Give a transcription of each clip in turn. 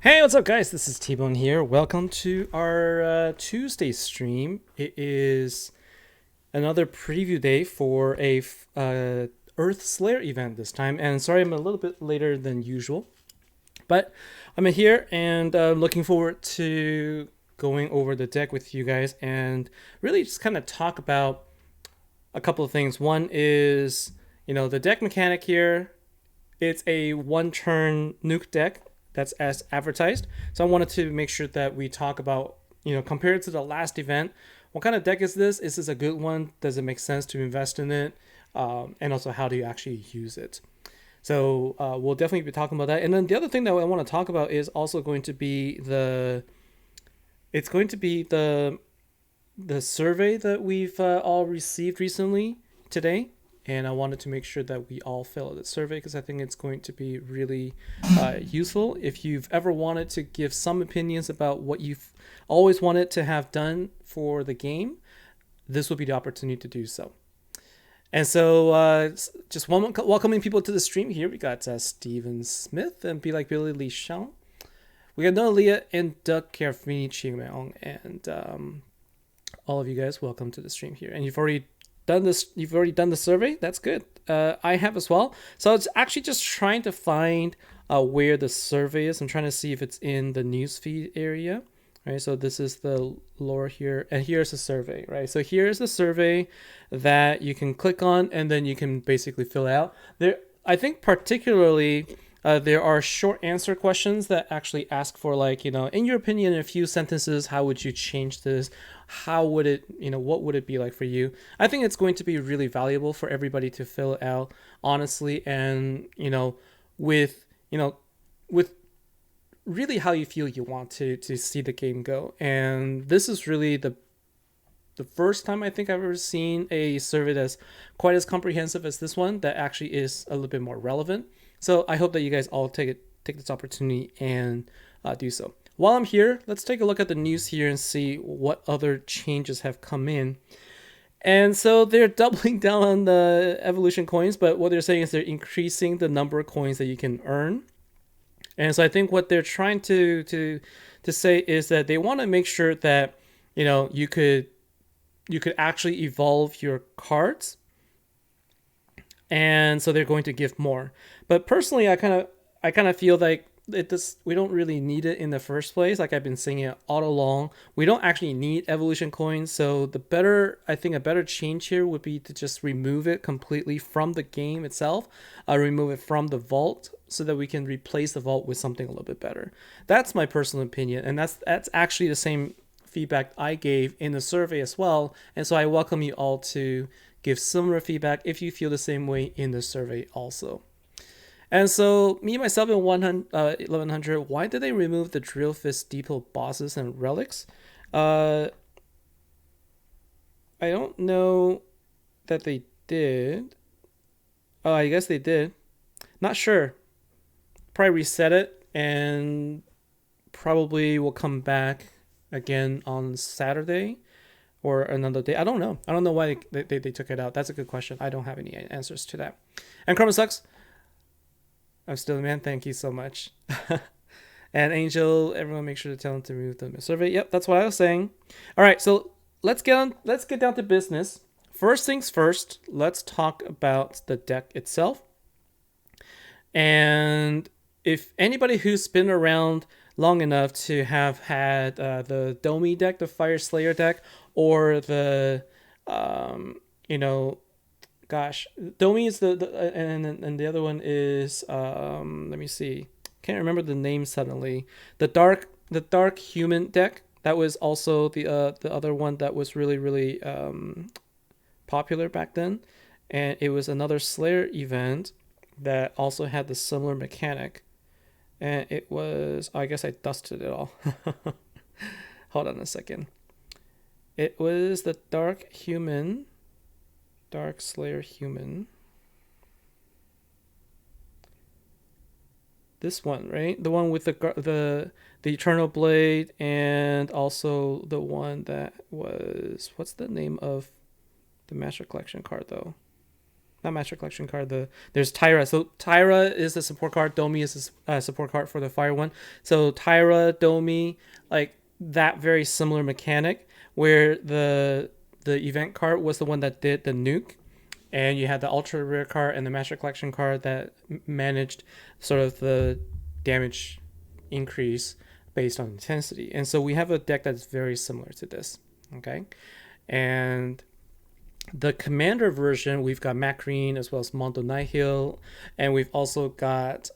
Hey, what's up, guys? This is TBone here. Welcome to our Tuesday stream. It is another preview day for a Earth Slayer event this time, and sorry I'm a little bit later than usual, but I'm here and looking forward to going over the deck with you guys and really just kind of talk about a couple of things. One is, the deck mechanic here. It's a one-turn nuke deck that's as advertised. So I wanted to make sure that we talk about, compared to the last event, what kind of deck is this? Is this a good one? Does it make sense to invest in it? And also, how do you actually use it? So we'll definitely be talking about that. And then the other thing that I want to talk about is also going to be the survey that we've all received recently today. And I wanted to make sure that we all fill out the survey because I think it's going to be really useful. If you've ever wanted to give some opinions about what you've always wanted to have done for the game, this will be the opportunity to do so. And so just welcoming people to the stream here. We got Steven Smith and Be Like Billy Lee Shang. We got Noah Leah and Doug Carfini Chingmeong. And all of you guys, welcome to the stream here. And you've already done the survey. That's good. I have as well. So it's actually just trying to find where the survey is. I'm trying to see if it's in the newsfeed area. Right, so this is the lore here, and here's the survey, right? So here's the survey that you can click on, and then you can basically fill out. There, I think particularly there are short answer questions that actually ask for, like, in your opinion, in a few sentences, how would you change this? How would it, what would it be like for you? I think it's going to be really valuable for everybody to fill out honestly, and with really how you feel you want to see the game go. And this is really the first time I think I've ever seen a survey that's quite as comprehensive as this one that actually is a little bit more relevant. So I hope that you guys all take this opportunity and do so. While I'm here, let's take a look at the news here and see what other changes have come in. And so they're doubling down on the evolution coins, but what they're saying is they're increasing the number of coins that you can earn. And so I think what they're trying to say is that they want to make sure that you could actually evolve your cards, and so they're going to give more. But personally, I kind of feel like we don't really need it in the first place. Like I've been saying it all along, we don't actually need evolution coins. So a better change here would be to just remove it completely from the game itself, remove it from the vault, so that we can replace the vault with something a little bit better. That's my personal opinion, and that's actually the same feedback I gave in the survey as well. And so I welcome you all to give similar feedback if you feel the same way in the survey also. And so me, myself, in 1100, why did they remove the Drill Fist Depot bosses and relics? I don't know that they did. Oh, I guess they did. Not sure. Probably reset it and probably will come back again on Saturday or another day. I don't know. I don't know why they took it out. That's a good question. I don't have any answers to that. And Chroma Sucks, I'm still a man. Thank you so much. And Angel, everyone make sure to tell them to remove the survey. Yep, that's what I was saying. All right, so let's get down to business. First things first, let's talk about the deck itself. And if anybody who's been around long enough to have had the Domi deck, the Fire Slayer deck, or the Domi is and the other one is let me see, can't remember the name suddenly. The dark human deck, that was also the other one that was really popular back then, and it was another Slayer event that also had the similar mechanic, and it was, I guess I dusted it all. Hold on a second. It was the Dark Slayer human. This one, right? The one with the Eternal Blade, and also the one that was, what's the name of the Master Collection card though? not Master Collection card. There's Tyra. So Tyra is the support card. Domi is a support card for the fire one. So Tyra, Domi, like that very similar mechanic where the event card was the one that did the nuke, and you had the ultra rare card and the Master Collection card that managed sort of the damage increase based on intensity. And so we have a deck that's very similar to this. Okay, and the commander version, we've got Macrine as well as Mondo Nihil, and we've also got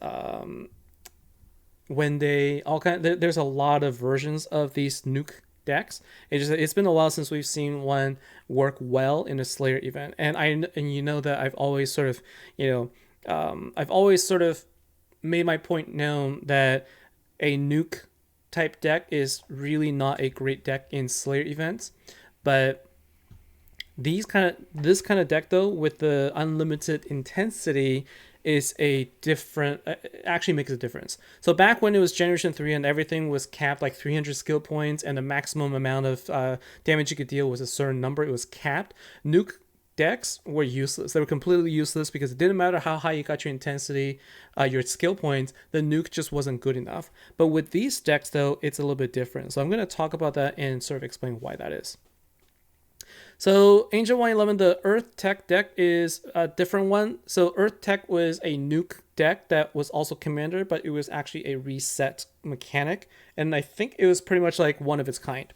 Wende. There's a lot of versions of these nuke decks. It's been a while since we've seen one work well in a Slayer event, and you know that I've always sort of made my point known that a nuke type deck is really not a great deck in Slayer events, but this kind of deck though with the unlimited intensity is a different, actually makes a difference. So back when it was Generation 3 and everything was capped like 300 skill points and the maximum amount of damage you could deal was a certain number, it was capped. Nuke decks were useless. They were completely useless because it didn't matter how high you got your intensity, your skill points, the nuke just wasn't good enough. But with these decks though, it's a little bit different. So I'm going to talk about that and sort of explain why that is. So Angel 111, the Earth Tech deck is a different one. So Earth Tech was a nuke deck that was also commander, but it was actually a reset mechanic. And I think it was pretty much like one of its kind.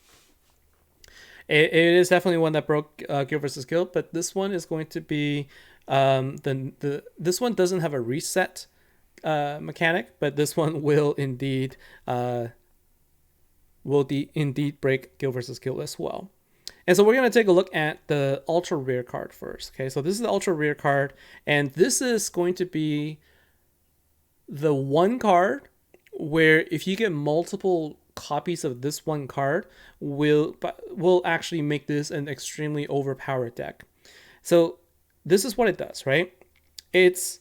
It is definitely one that broke Guild versus Guild, but this one is going to be this one doesn't have a reset mechanic, but this one will indeed break Guild versus Guild as well. And so we're going to take a look at the ultra rare card first. Okay, so this is the ultra rare card, and this is going to be the one card where if you get multiple copies of this one card, will actually make this an extremely overpowered deck. So this is what it does, right? It's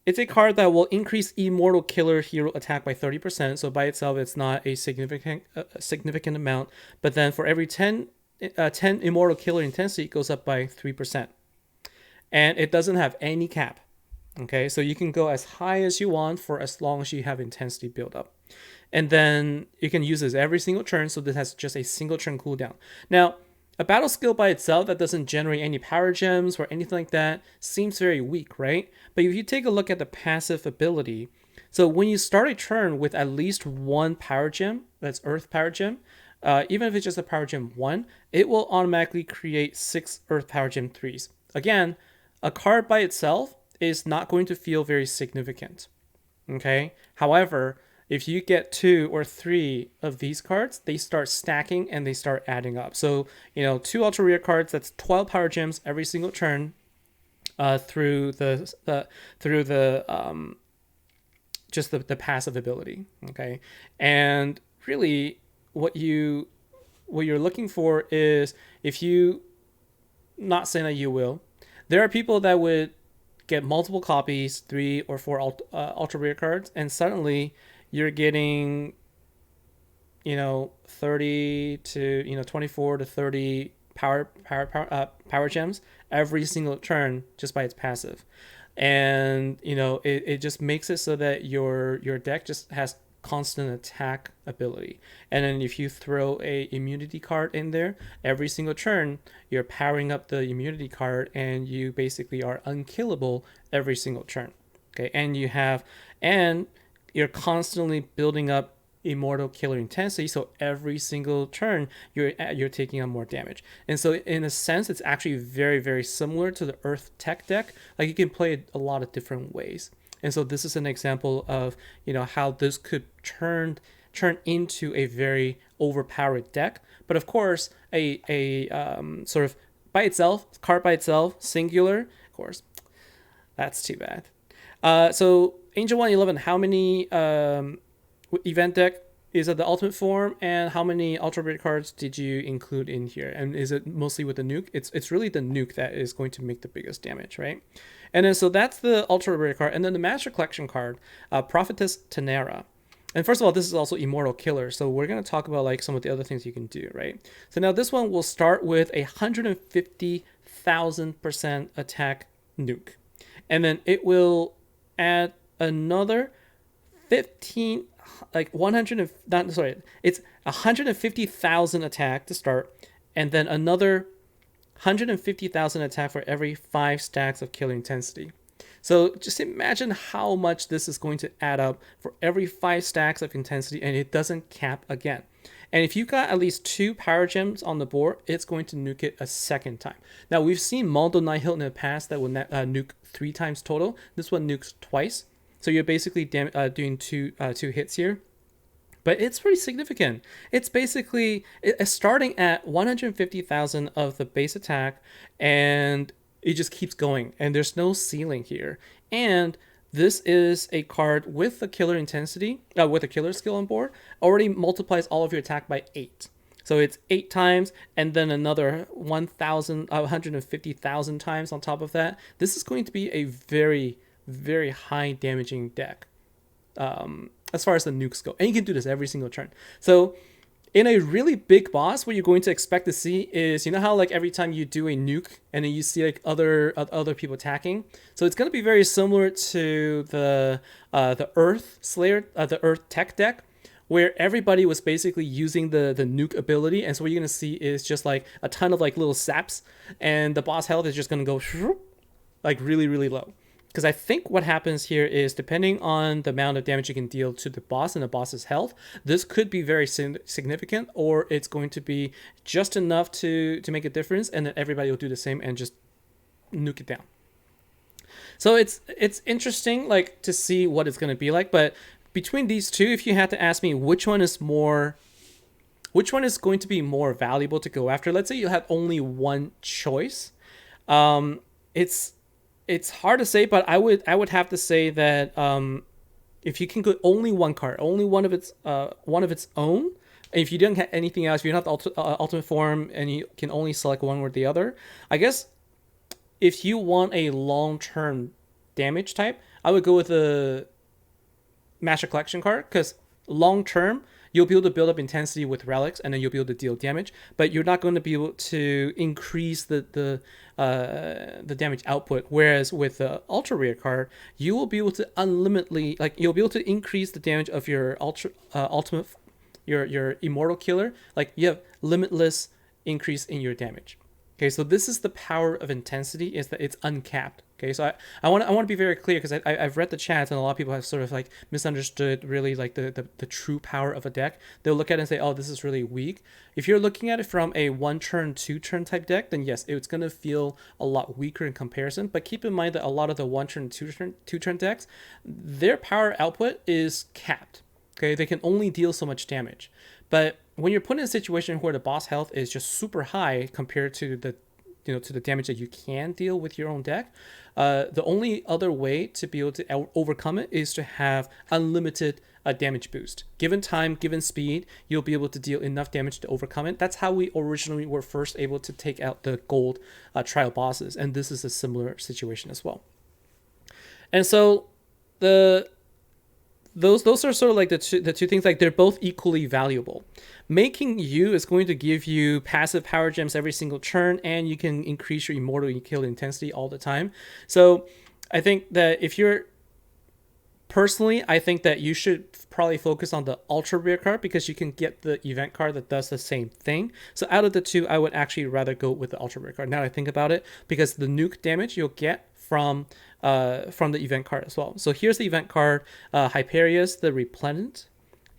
a card that will increase Immortal Killer hero attack by 30%. So by itself, it's not a significant amount. But then for every 10 Immortal Killer intensity, it goes up by 3%. And it doesn't have any cap. Okay, so you can go as high as you want for as long as you have intensity build up. And then you can use this every single turn, so this has just a single turn cooldown. Now, a battle skill by itself that doesn't generate any power gems or anything like that seems very weak, right? But if you take a look at the passive ability, so when you start a turn with at least one power gem, that's Earth Power Gem, even if it's just a Power Gem 1, it will automatically create 6 Earth Power Gem 3s. Again, a card by itself is not going to feel very significant, okay? However, if you get 2 or 3 of these cards, they start stacking and they start adding up. So, 2 ultra rare cards, that's 12 power gems every single turn through the passive ability. Okay, and really, what you're looking for is, if you, not saying that you will, there are people that would get multiple copies, 3 or 4 ultra rare cards, and suddenly you're getting 30 to 24 to 30 power gems every single turn just by its passive. And it just makes it so that your deck just has constant attack ability. And then if you throw a immunity card in there every single turn, you're powering up the immunity card and you basically are unkillable every single turn. Okay, and you're constantly building up Immortal Killer intensity, so every single turn you're taking on more damage. And so in a sense, it's actually very, very similar to the Earth Tech deck. Like, you can play it a lot of different ways. And so this is an example of how this could turn into a very overpowered deck. But of course, a sort of card by itself, singular, of course, that's too bad. So Angel 111, how many event deck is it the ultimate form, and how many ultra rare cards did you include in here? And is it mostly with the nuke? It's really the nuke that is going to make the biggest damage, right? And then so that's the ultra rare card. And then the Master Collection card, Prophetess Tenera. And first of all, this is also Immortal Killer, so we're going to talk about like some of the other things you can do, right? So now this one will start with 150,000% attack nuke. And then it will add another 15, like 100, not, sorry, it's 150,000 attack to start, and then another 150,000 attack for every 5 stacks of killer intensity. So just imagine how much this is going to add up for every 5 stacks of intensity, and it doesn't cap again. And if you've got at least 2 power gems on the board, it's going to nuke it a second time. Now, we've seen Mondo Nihil in the past that will nuke 3 times total. This one nukes twice. So you're basically doing two hits here. But it's pretty significant. It's basically starting at 150,000 of the base attack, and it just keeps going. And there's no ceiling here. And this is a card with a killer intensity, with a killer skill on board, already multiplies all of your attack by 8. So it's 8 times, and then another 150,000 times on top of that. This is going to be a very, very high damaging deck. As far as the nukes go. And you can do this every single turn. So in a really big boss, what you're going to expect to see is, you know how like every time you do a nuke and then you see like other people attacking? So it's going to be very similar to the Earth Slayer, the Earth Tech deck, where everybody was basically using the nuke ability. And so what you're going to see is just like a ton of like little saps, and the boss health is just going to go like really, really low. Because I think what happens here is, depending on the amount of damage you can deal to the boss and the boss's health, this could be very significant, or it's going to be just enough to make a difference, and then everybody will do the same and just nuke it down. So it's interesting like to see what it's going to be like. But between these two, if you had to ask me which one is going to be more valuable to go after, let's say you had only one choice, it's hard to say, but I would have to say that if you can get only one card, only one of its own, and if you don't have anything else, if you don't have the ultimate form, and you can only select one or the other, I guess if you want a long-term damage type, I would go with the Master Collection card, because long-term, you'll be able to build up intensity with relics, and then you'll be able to deal damage, but you're not going to be able to increase the damage output. Whereas with the ultra rare card, you will be able to unlimitedly, like you'll be able to increase the damage of your ultimate, your immortal killer. Like you have limitless increase in your damage. Okay, so this is the power of intensity, is that it's uncapped. Okay, so I want to be very clear, because I've read the chats, and a lot of people have sort of like misunderstood really like the true power of a deck. They'll look at it and say, oh, this is really weak. If you're looking at it from a 1-turn, 2-turn type deck, then yes, it's going to feel a lot weaker in comparison. But keep in mind that a lot of the 1-turn, 2-turn decks, their power output is capped. Okay, they can only deal so much damage. But when you're put in a situation where the boss health is just super high compared to the damage that you can deal with your own deck, the only other way to be able to overcome it is to have unlimited damage boost. Given time, given speed, you'll be able to deal enough damage to overcome it. That's how we originally were first able to take out the gold trial bosses, and this is a similar situation as well. And so those are sort of like the two things, like they're both equally valuable. Making you is going to give you passive power gems every single turn, and you can increase your immortal and kill intensity all the time. So I think that if you're personally, I think that you should probably focus on the ultra rare card, because you can get the event card that does the same thing. So out of the two, I would actually rather go with the ultra rare card. Now I think about it, because the nuke damage you'll get from the event card as well. So here's the event card, Hyperius the Replenant,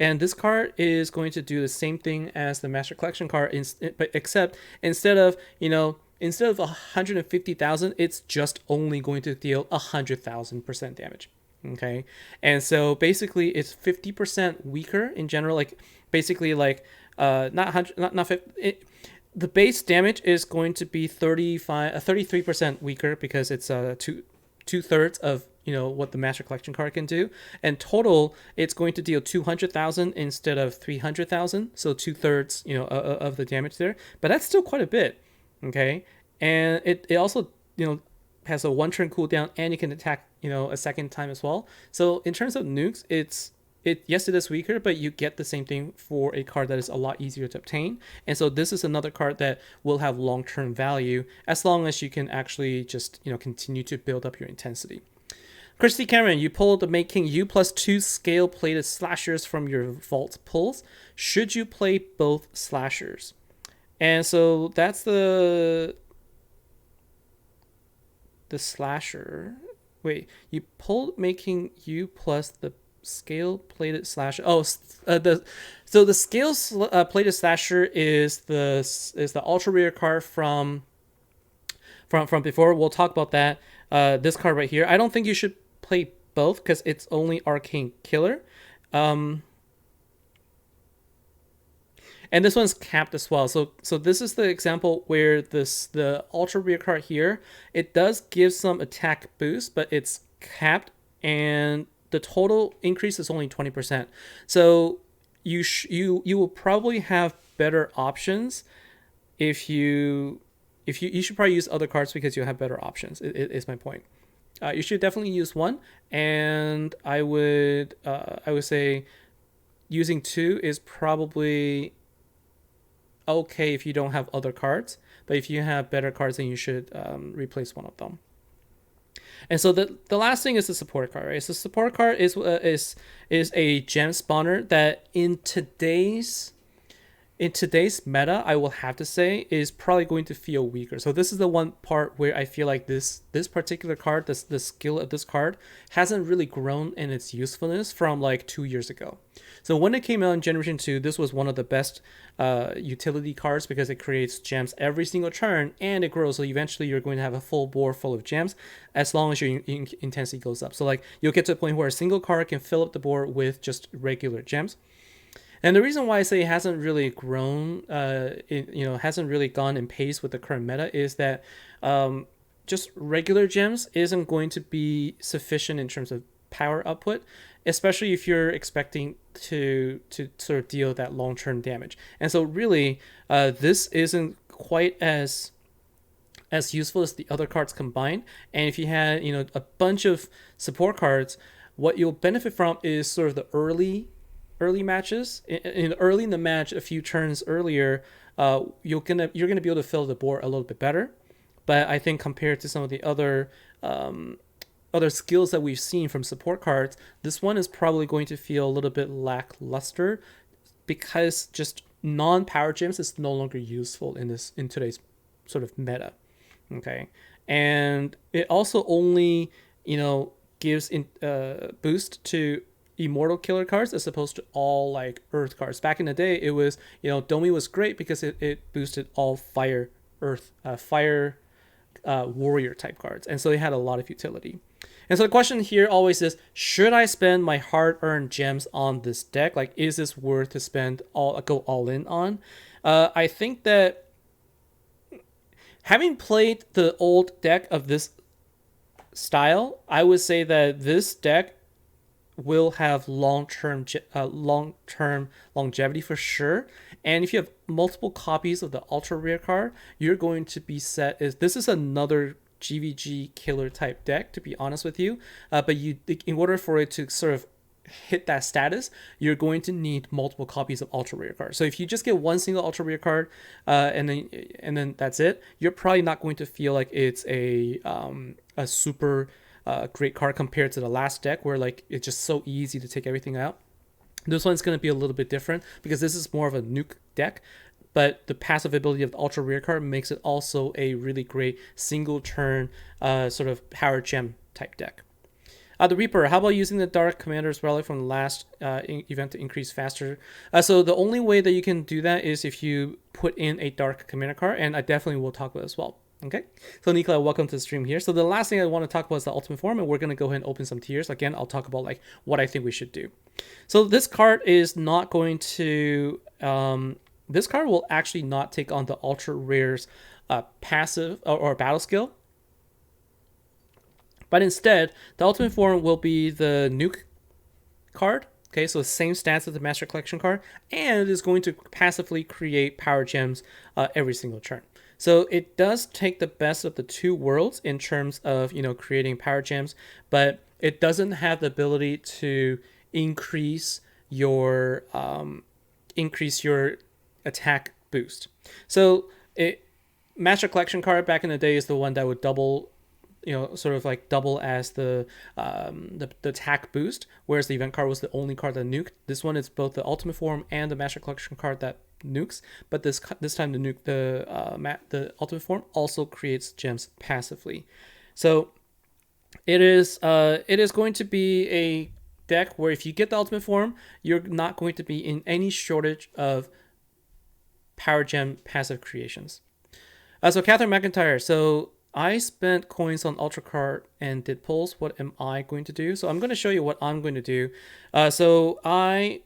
and this card is going to do the same thing as the Master Collection card, but except instead of 150,000, it's just only going to deal 100,000% damage. Okay, and so basically it's 50% weaker in general. Like basically like not 50. The base damage is going to be 33% weaker, because it's two-thirds of what the Master Collection card can do, and total it's going to deal 200,000 instead of 300,000, so 2/3 of the damage there. But that's still quite a bit. Okay, and it also has a 1-turn cooldown, and you can attack a second time as well. So in terms of nukes, it's yes, it is weaker, but you get the same thing for a card that is a lot easier to obtain. And so this is another card that will have long-term value as long as you can actually just, continue to build up your intensity. Christy Cameron, you pulled the making U plus 2 scale plated slashers from your vault pulls. Should you play both slashers? And so that's the slasher. Wait, you pulled making U plus the scale plated slasher. So the scale plated slasher is the ultra rare card from before. We'll talk about that. This card right here. I don't think you should play both because it's only arcane killer. And this one's capped as well. So this is the example where the ultra rare card here, it does give some attack boost, but it's capped and the total increase is only 20%. So you will probably have better options if you should probably use other cards because you'll have better options. Is my point. You should definitely use one, and I would say using two is probably okay if you don't have other cards, but if you have better cards, then you should replace one of them. And so the last thing is the support card, right? So support card is a gem spawner that in today's meta, I will have to say, is probably going to feel weaker. So this is the one part where I feel like this particular card, the skill of this card, hasn't really grown in its usefulness from like 2 years ago. So when it came out in Generation 2, this was one of the best utility cards because it creates gems every single turn and it grows. So eventually you're going to have a full board full of gems as long as your intensity goes up. So like you'll get to a point where a single card can fill up the board with just regular gems. And the reason why I say it hasn't really grown, hasn't really gone in pace with the current meta is that just regular gems isn't going to be sufficient in terms of power output, especially if you're expecting to sort of deal that long-term damage. And so really, this isn't quite as useful as the other cards combined. And if you had, a bunch of support cards, what you'll benefit from is sort of the early matches. Early in the match, a few turns earlier, you're gonna be able to fill the board a little bit better. But I think compared to some of the other skills that we've seen from support cards, this one is probably going to feel a little bit lackluster because just non-power gems is no longer useful in today's sort of meta. Okay, and it also only gives boost to immortal killer cards as opposed to all like earth cards. Back in the day, it was Domi was great because it boosted all fire warrior type cards, and so it had a lot of utility. And so the question here always is, should I spend my hard-earned gems on this deck? Like, is this worth to go all in on? I think that having played the old deck of this style, I would say that this deck will have long-term longevity for sure. And if you have multiple copies of the ultra rare card, you're going to be set. This is another GVG killer type deck, to be honest with you. But in order for it to sort of hit that status, you're going to need multiple copies of ultra rare cards. So if you just get one single ultra rare card, and then that's it, you're probably not going to feel like it's a super great card compared to the last deck where like it's just so easy to take everything out. This one's going to be a little bit different because this is more of a nuke deck, but the passive ability of the ultra rare card makes it also a really great single turn sort of power gem type deck. The Reaper, how about using the Dark Commander's Relic from the last event to increase faster? So the only way that you can do that is if you put in a Dark Commander card, and I definitely will talk about it as well. Okay, so Nikolai, welcome to the stream here. So the last thing I want to talk about is the ultimate form, and we're going to go ahead and open some tiers. Again, I'll talk about like what I think we should do. So this card is not going to... this card will actually not take on the ultra rare's passive or battle skill. But instead, the ultimate form will be the nuke card. Okay, so the same stats as the Master Collection card, and it is going to passively create power gems every single turn. So it does take the best of the two worlds in terms of creating power gems, but it doesn't have the ability to increase your attack boost. So Master Collection card back in the day is the one that would double, sort of like double as the attack boost, whereas the event card was the only card that nuked. This one is both the ultimate form and the Master Collection card that nukes, but this time the ultimate form also creates gems passively. So it is going to be a deck where if you get the ultimate form, you're not going to be in any shortage of power gem passive creations. So Catherine McIntyre. So I spent coins on Ultra Card and did pulls. What am I going to do? So I'm going to show you what I'm going to do. So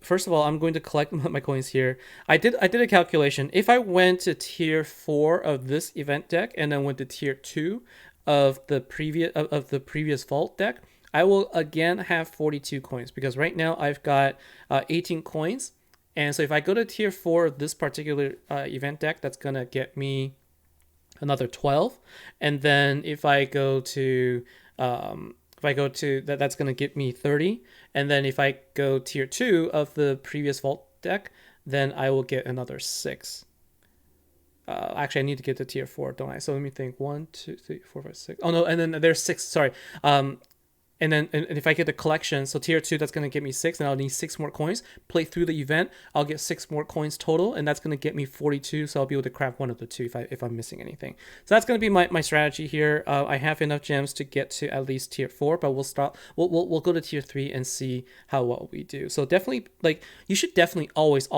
first of all, I'm going to collect my coins here. I did a calculation. If I went to tier 4 of this event deck and then went to tier 2 of the previous vault deck, I will again have 42 coins, because right now I've got 18 coins. And so if I go to tier 4 of this particular event deck, that's going to get me another 12, and then if I go to that's going to get me 30, and then if I go tier 2 of the previous vault deck, then I will get another 6. Actually, I need to get to tier 4, don't I? So let me think. 1, 2, 3, 4, 5, 6. Oh no, and then there's 6. Sorry. And then if I get the collection, so tier 2, that's going to get me 6, and I'll need 6 more coins. Play through the event, I'll get 6 more coins total, and that's going to get me 42, so I'll be able to craft one of the 2 if I'm missing anything. So that's going to be my strategy here. I have enough gems to get to at least tier 4, but we'll go to tier 3 and see how well we do. So definitely, you should definitely always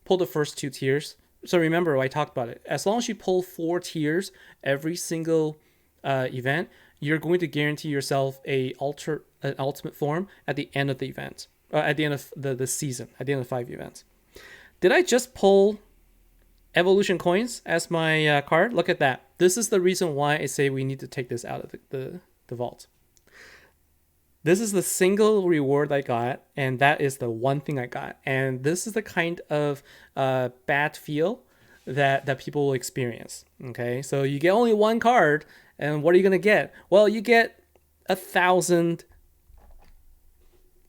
pull the first 2 tiers. So remember, I talked about it. As long as you pull 4 tiers every single event, you're going to guarantee yourself an ultimate form at the end of the event, at the end of the season, at the end of 5 events. Did I just pull evolution coins as my card? Look at that. This is the reason why I say we need to take this out of the vault. This is the single reward I got, and that is the one thing I got. And this is the kind of bad feel that people will experience. Okay, so you get only one card, and what are you going to get? Well, you get 1,000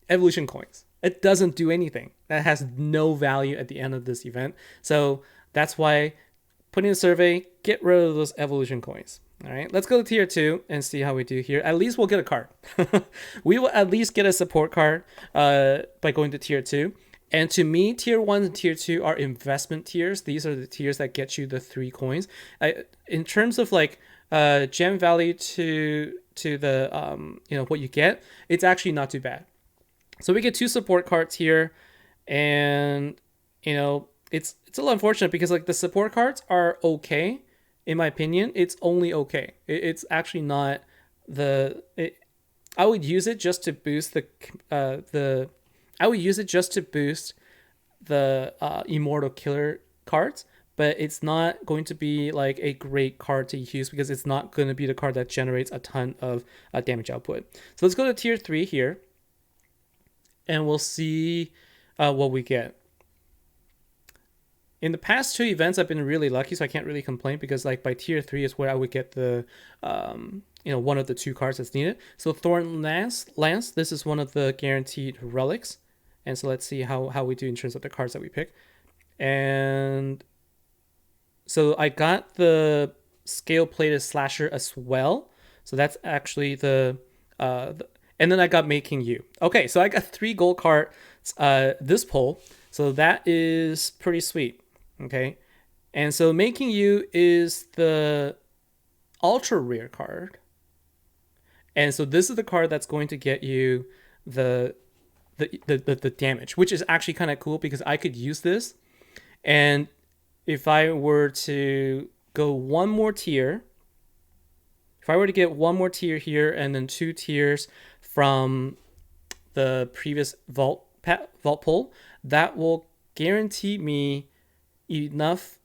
evolution coins. It doesn't do anything. That has no value at the end of this event. So that's why put in a survey, get rid of those evolution coins. All right, let's go to tier 2 and see how we do here. At least we'll get a card. We will at least get a support card by going to tier 2. And to me, tier 1 and tier 2 are investment tiers. These are the tiers that get you the 3 coins. In terms of gem value to the what you get, it's actually not too bad. So we get 2 support cards here, and it's a little unfortunate because the support cards are okay. In my opinion, it's only okay. It's actually not I would use it just to boost the Immortal Killer cards, but it's not going to be a great card to use because it's not going to be the card that generates a ton of damage output. So let's go to tier 3 here, and we'll see what we get. In the past 2 events, I've been really lucky, so I can't really complain because by tier 3 is where I would get the one of the 2 cards that's needed. So Thorn Lance, this is one of the guaranteed relics. And so let's see how we do in terms of the cards that we pick. And so I got the Scale Plated Slasher as well. So that's actually and then I got Making You. Okay, so I got 3 gold cards this pull. So that is pretty sweet. Okay, and so Making You is the ultra rare card. And so this is the card that's going to get you the damage, which is actually kind of cool because I could use this. And if I were to go one more tier, if I were to get one more tier here and then 2 tiers from the previous vault pull, that will guarantee me enough.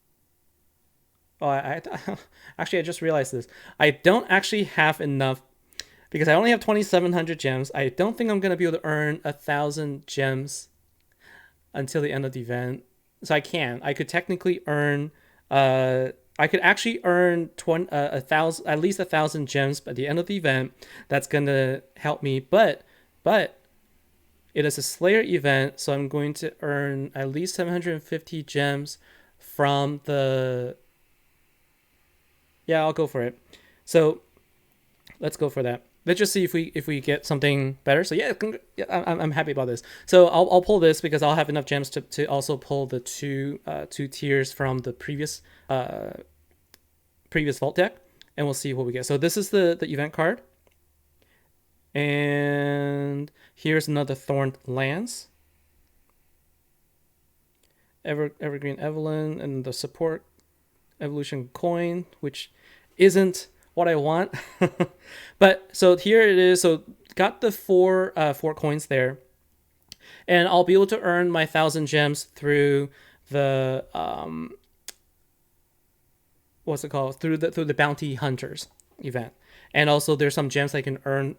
Actually, I just realized this. I don't actually have enough because I only have 2,700 gems. I don't think I'm going to be able to earn 1,000 gems until the end of the event. So I could technically earn, I could actually earn 1,000, at least 1,000 gems by the end of the event. That's going to help me. But It is a Slayer event, so I'm going to earn at least 750 gems from the... Yeah, I'll go for it. So let's go for that. Let's just see if we get something better. So yeah, I'm happy about this. So I'll pull this because I'll have enough gems to also pull the two tiers from the previous vault deck, and we'll see what we get. So this is the event card, and here's another Thorned Lance, Evergreen Evelyn, and the support evolution coin, which isn't what I want. But so here it is. So got the four coins there, and I'll be able to earn my 1,000 gems through the what's it called, through the bounty hunters event. And also there's some gems I can earn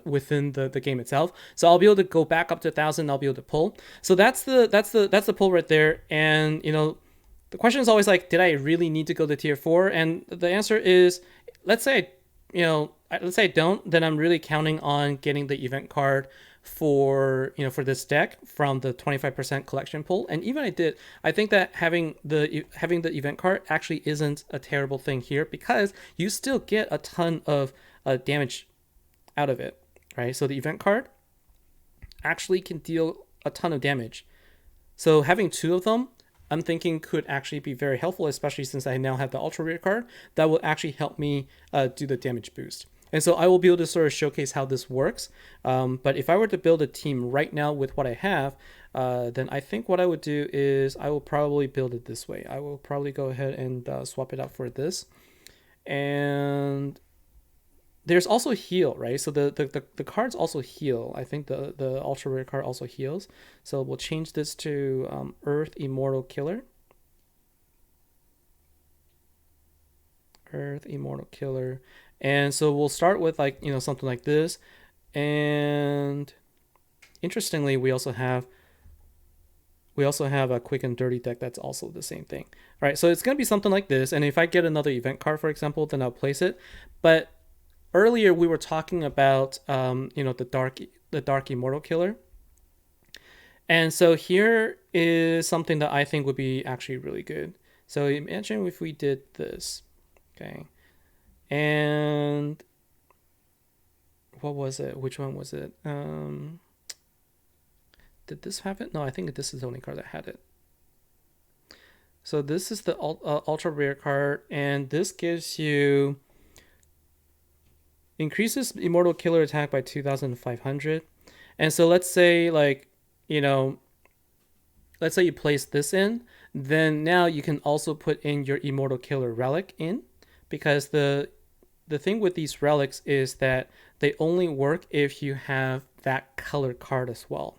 within the game itself. So I'll be able to go back up to 1,000. I'll be able to pull. So that's the pull right there. And the question is always like, did I really need to go to tier 4? And the answer is, let's say I don't, then I'm really counting on getting the event card for this deck from the 25% collection pull. And even I think that having the event card actually isn't a terrible thing here, because you still get a ton of damage out of it, right? So the event card actually can deal a ton of damage. So having two of them, I'm thinking, could actually be very helpful, especially since I now have the ultra rare card that will actually help me do the damage boost. And so I will be able to sort of showcase how this works. But if I were to build a team right now with what I have, then I think what I would do is I will probably build it this way. I will probably go ahead and swap it out for this. And there's also heal, right? So the cards also heal. I think the ultra rare card also heals. So we'll change this to Earth Immortal Killer. Earth Immortal Killer. And so we'll start with something like this. And interestingly, we also have a Quick and Dirty deck that's also the same thing. All right, so it's going to be something like this. And if I get another event card, for example, then I'll place it. But earlier we were talking about the Dark Immortal Killer. And so here is something that I think would be actually really good. So imagine if we did this. Okay. And what was it? Which one was it? Did this have it? No, I think this is the only card that had it. So this is the ultra rare card, and this gives you increases Immortal Killer attack by 2,500. And so let's say let's say you place this in, then now you can also put in your Immortal Killer relic in, because the thing with these relics is that they only work if you have that color card as well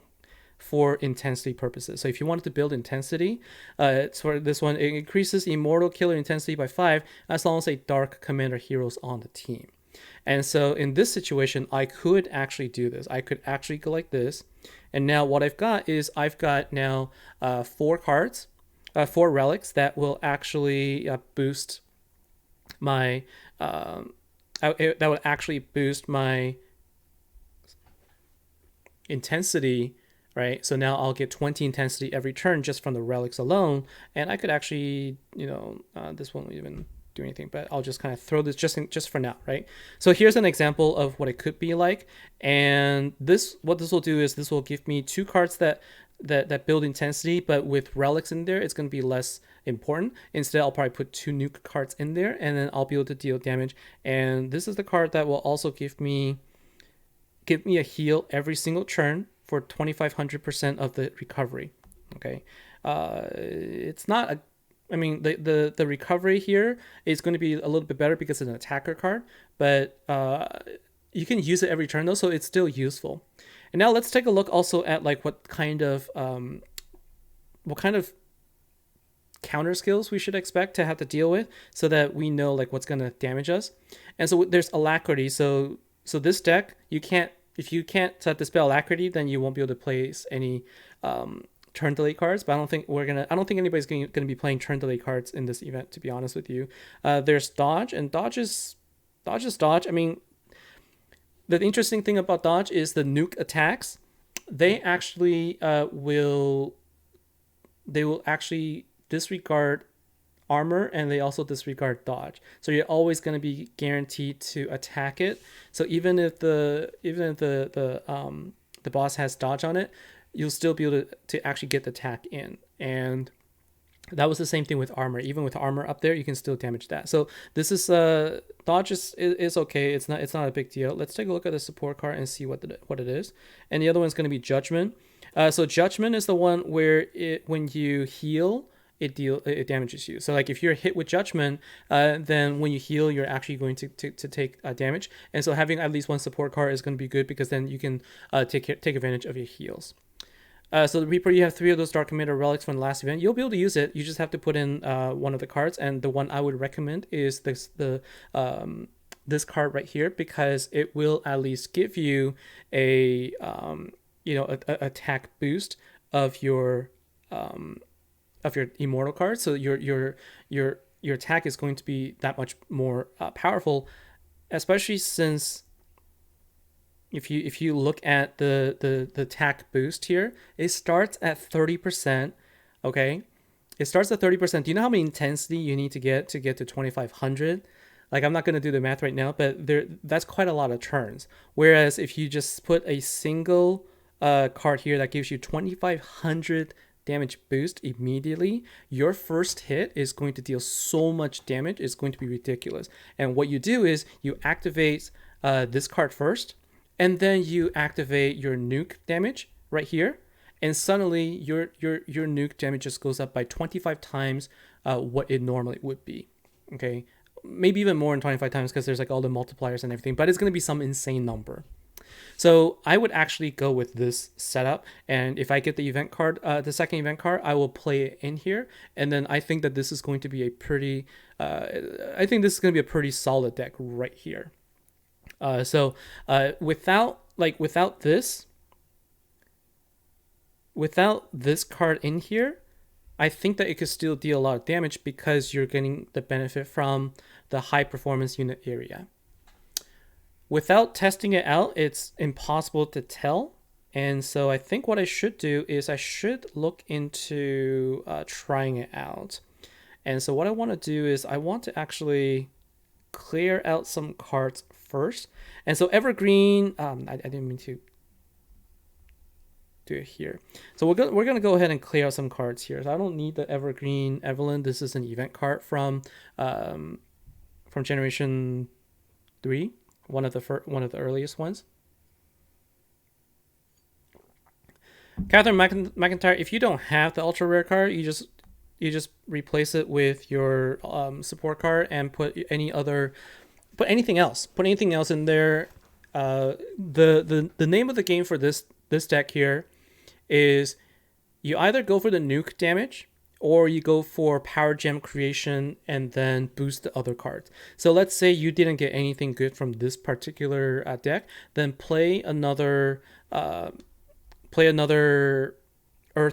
for intensity purposes. So if you wanted to build intensity, for this one, it increases Immortal Killer intensity by 5 as long as a Dark Commander hero is on the team. And so in this situation, I could actually do this. I could actually go like this. And now what I've got is now 4 cards, 4 relics that will actually boost my that would actually boost my intensity, right? So now I'll get 20 intensity every turn just from the relics alone, and I could actually, this won't even do anything, but I'll just kind of throw this just for now, right? So here's an example of what it could be like, and what this will do is this will give me 2 cards that build intensity, but with relics in there, it's going to be less important. Instead, I'll probably put 2 nuke cards in there, and then I'll be able to deal damage. And this is the card that will also give me a heal every single turn for 2,500% of the recovery. Okay, it's not the recovery here is going to be a little bit better because it's an attacker card, but you can use it every turn though, so it's still useful. And now let's take a look also at what kind of counter skills we should expect to have to deal with, so that we know what's going to damage us. And so there's Alacrity. So this deck, if you can't dispel Alacrity, then you won't be able to place any turn delay cards. But I don't think anybody's going to be playing turn delay cards in this event, to be honest with you. There's Dodge, and Dodge is Dodge. I mean, the interesting thing about Dodge is the nuke attacks they actually will actually disregard armor, and they also disregard dodge. So you're always going to be guaranteed to attack it. So even if the boss has dodge on it, you'll still be able to actually get the attack in. And that was the same thing with armor. Even with armor up there, you can still damage that. So this is dodge is okay. It's not a big deal. Let's take a look at the support card and see what it is. And the other one's going to be judgment. So judgment is the one where when you heal, it damages you. So like if you're hit with judgment, then when you heal, you're actually going to take damage. And so having at least one support card is going to be good, because then you can take advantage of your heals. So the Reaper, you have 3 of those Dark Emitter relics from the last event. You'll be able to use it. You just have to put in one of the cards, and the one I would recommend is this card right here, because it will at least give you a attack boost of your immortal card. So your attack is going to be that much more powerful, especially since if you look at the attack boost here, it starts at 30%. Okay, it starts at 30%. Do you know how many intensity you need to get to 2500? Like, I'm not going to do the math right now, but that's quite a lot of turns. Whereas if you just put a single card here that gives you 2500 damage boost immediately, your first hit is going to deal so much damage, it's going to be ridiculous. And what you do is you activate this card first, and then you activate your nuke damage right here, and suddenly your nuke damage just goes up by 25 times what it normally would be. Okay, maybe even more than 25 times, because there's like all the multipliers and everything, but it's going to be some insane number. So I would actually go with this setup, and if I get the event card, the second event card, I will play it in here, and then I think that this is going to be a pretty solid deck right here. So without this card in here, I think that it could still deal a lot of damage, because you're getting the benefit from the high performance unit area. Without testing it out, it's impossible to tell. And so I think what I should do is I should look into trying it out. And so what I want to do is I want to actually clear out some cards first. And so Evergreen, I didn't mean to do it here. So we're going to go ahead and clear out some cards here. So I don't need the Evergreen Evelyn. This is an event card from Generation 3. One of the earliest ones. Catherine McIntyre, if you don't have the ultra rare card, you just replace it with your support card and put anything else in there. The name of the game for this deck here is you either go for the nuke damage, or you go for power gem creation and then boost the other cards. So let's say you didn't get anything good from this particular deck, then play another Earth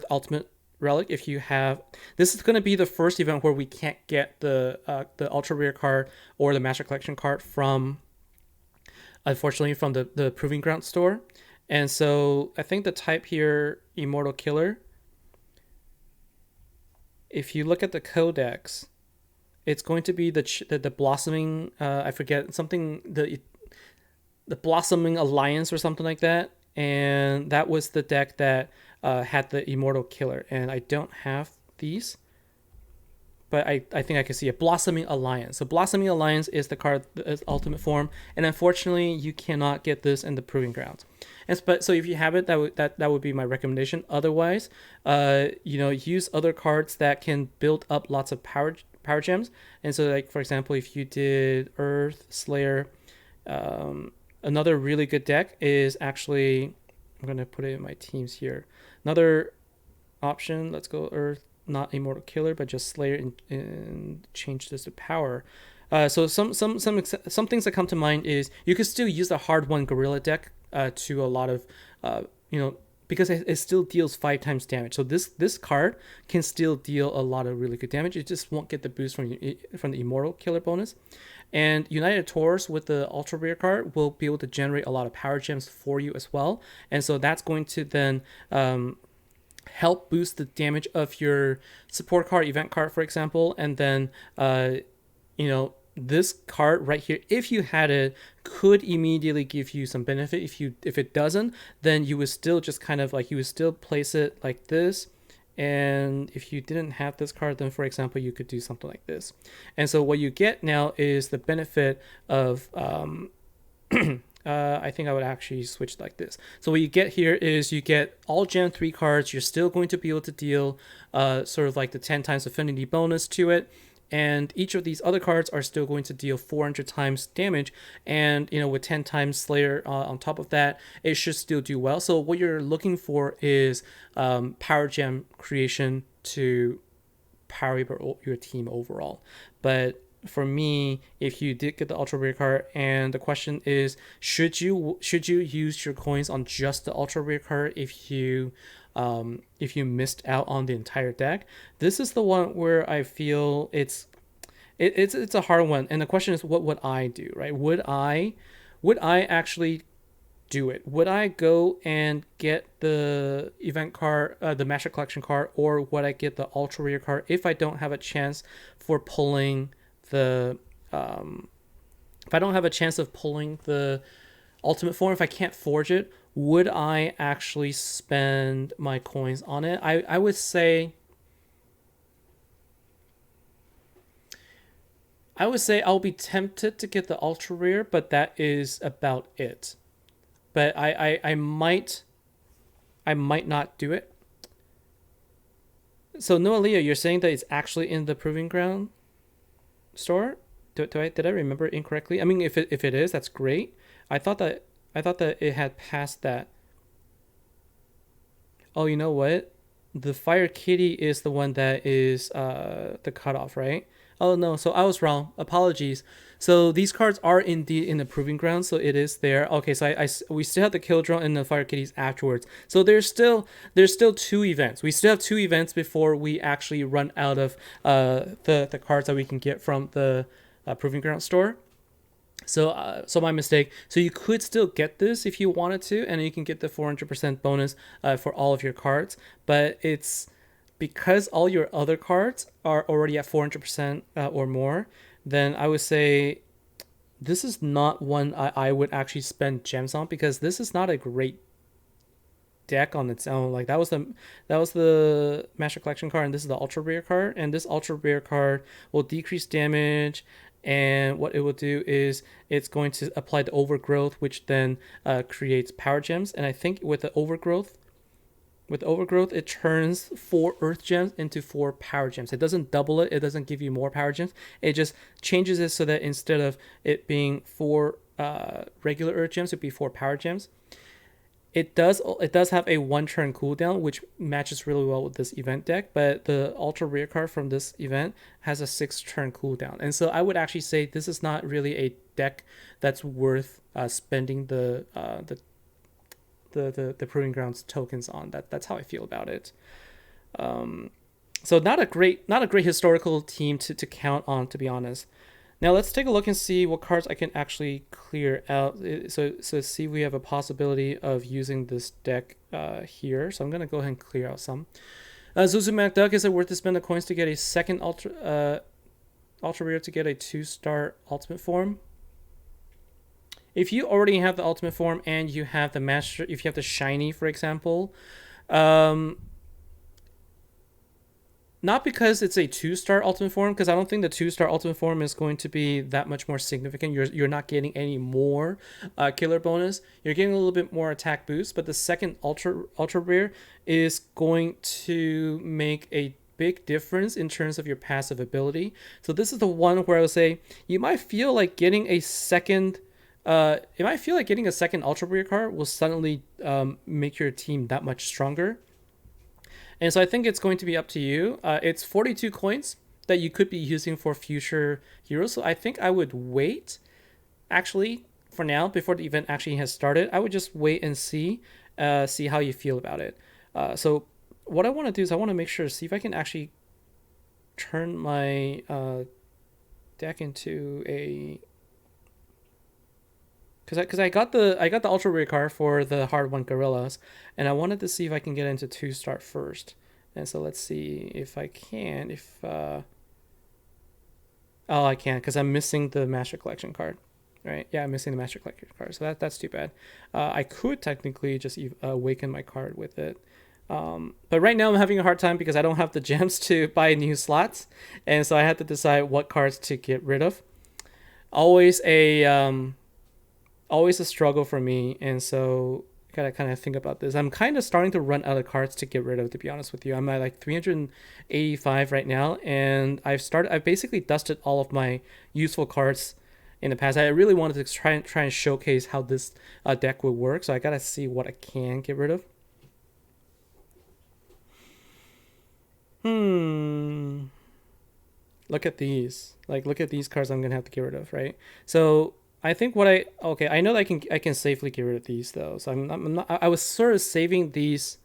Ultimate Relic if you have. This is going to be the first event where we can't get the ultra rare card or the Master Collection card unfortunately from the Proving Ground store. And so I think the type here, Immortal Killer. If you look at the codex, it's going to be the blossoming. I forget something, the blossoming alliance or something like that, and that was the deck that had the Immortal Killer. And I don't have these, but I think I can see a Blossoming Alliance. So Blossoming Alliance is the card, the ultimate form, and unfortunately you cannot get this in the Proving Grounds. So if you have it, that would be my recommendation. Otherwise, use other cards that can build up lots of power gems. And so, like, for example, if you did Earth Slayer, another really good deck is actually, I'm gonna put it in my teams here. Another option. Let's go Earth, not Immortal Killer, but just Slayer, and change this to power. So some things that come to mind is you could still use the hard one Gorilla deck to a lot of because it still deals 5 times damage. So this card can still deal a lot of really good damage. It just won't get the boost from the Immortal Killer bonus. And United Taurus with the Ultra Rare card will be able to generate a lot of power gems for you as well. And so that's going to then help boost the damage of your support card, event card, for example. And then, you know, this card right here, if you had it, could immediately give you some benefit. If it doesn't, then you would still just kind of like, you would still place it like this. And if you didn't have this card, then for example, you could do something like this. And so what you get now is the benefit of I think I would actually switch like this. So what you get here is you get all Gen 3 cards. You're still going to be able to deal sort of like the 10 times affinity bonus to it. And each of these other cards are still going to deal 400 times damage. And, you know, with 10 times Slayer on top of that, it should still do well. So what you're looking for is power gem creation to power your team overall. But for me, if you did get the ultra rare card, and the question is, should you use your coins on just the ultra rare card if you missed out on the entire deck? This is the one where I feel it's a hard one, and the question is, what would I do, right? Would I actually do it? Would I go and get the event card, the Master Collection card, or would I get the ultra rare card if I don't have a chance for pulling the if I don't have a chance of pulling the ultimate form, if I can't forge it, would I actually spend my coins on it? I would say I'll be tempted to get the ultra rare, but that is about it. But I might not do it. So Noah Leo, you're saying that it's actually in the Proving Ground store? Did I remember it incorrectly? I mean, if it is, that's great. I thought that it had passed that. Oh, you know what? The Fire Kitty is the one that is the cutoff, right? Oh no, so I was wrong. Apologies. So these cards are indeed in the Proving Ground, so it is there. Okay, so we still have the Kill Drone and the Fire Kitties afterwards. So there's still 2 events. We still have 2 events before we actually run out of the cards that we can get from the Proving Ground store. So my mistake. So you could still get this if you wanted to, and you can get the 400% bonus for all of your cards. But it's because all your other cards are already at 400% or more, then I would say this is not one I would actually spend gems on, because this is not a great deck on its own. Like that was the Master Collection card, and this is the ultra rare card, and this ultra rare card will decrease damage, and what it will do is it's going to apply the overgrowth, which then creates power gems. And I think with the overgrowth, it turns 4 earth gems into 4 power gems. It doesn't double it. It doesn't give you more power gems. It just changes it so that instead of it being 4 regular earth gems, it'd be 4 power gems. It does have a 1 turn cooldown, which matches really well with this event deck, but the ultra rare card from this event has a 6 turn cooldown. And so I would actually say this is not really a deck that's worth spending the Proving Grounds tokens on. That's how I feel about it. So not a great historical team to count on, to be honest. Now let's take a look and see what cards I can actually clear out. So see if we have a possibility of using this deck here. So I'm gonna go ahead and clear out some. Zuzu MacDuck, is it worth to spend the coins to get a second ultra rare to get a 2-star ultimate form? If you already have the ultimate form and you have the master, if you have the shiny, for example, not because it's a 2-star ultimate form, because I don't think the 2-star ultimate form is going to be that much more significant. You're not getting any more killer bonus. You're getting a little bit more attack boost, but the second ultra rare is going to make a big difference in terms of your passive ability. So this is the one where I would say you might feel like getting a second. It might feel like getting a second ultra rare card will suddenly make your team that much stronger. And so I think it's going to be up to you. It's 42 coins that you could be using for future heroes. So I think I would wait, actually, for now, before the event actually has started. I would just wait and see how you feel about it. So what I want to do is I want to make sure, see if I can actually turn my deck into a, because I got the ultra rare card for the hard one gorillas, and I wanted to see if I can get into 2-star first. And so let's see if I can. Oh, I can't because I'm missing the Master Collection card. Right? Yeah, I'm missing the Master Collection card, so that's too bad. I could technically just awaken my card with it. But right now I'm having a hard time because I don't have the gems to buy new slots, and so I had to decide what cards to get rid of. Always a struggle for me, and so I gotta kind of think about this. I'm kind of starting to run out of cards to get rid of, to be honest with you. I'm at like 385 right now, and I've basically dusted all of my useful cards in the past. I really wanted to try and showcase how this deck would work, so I gotta see what I can get rid of. Look at these. Like, look at these cards I'm gonna have to get rid of, right? So I think I know that I can safely get rid of these though. So I'm not. I was sort of saving these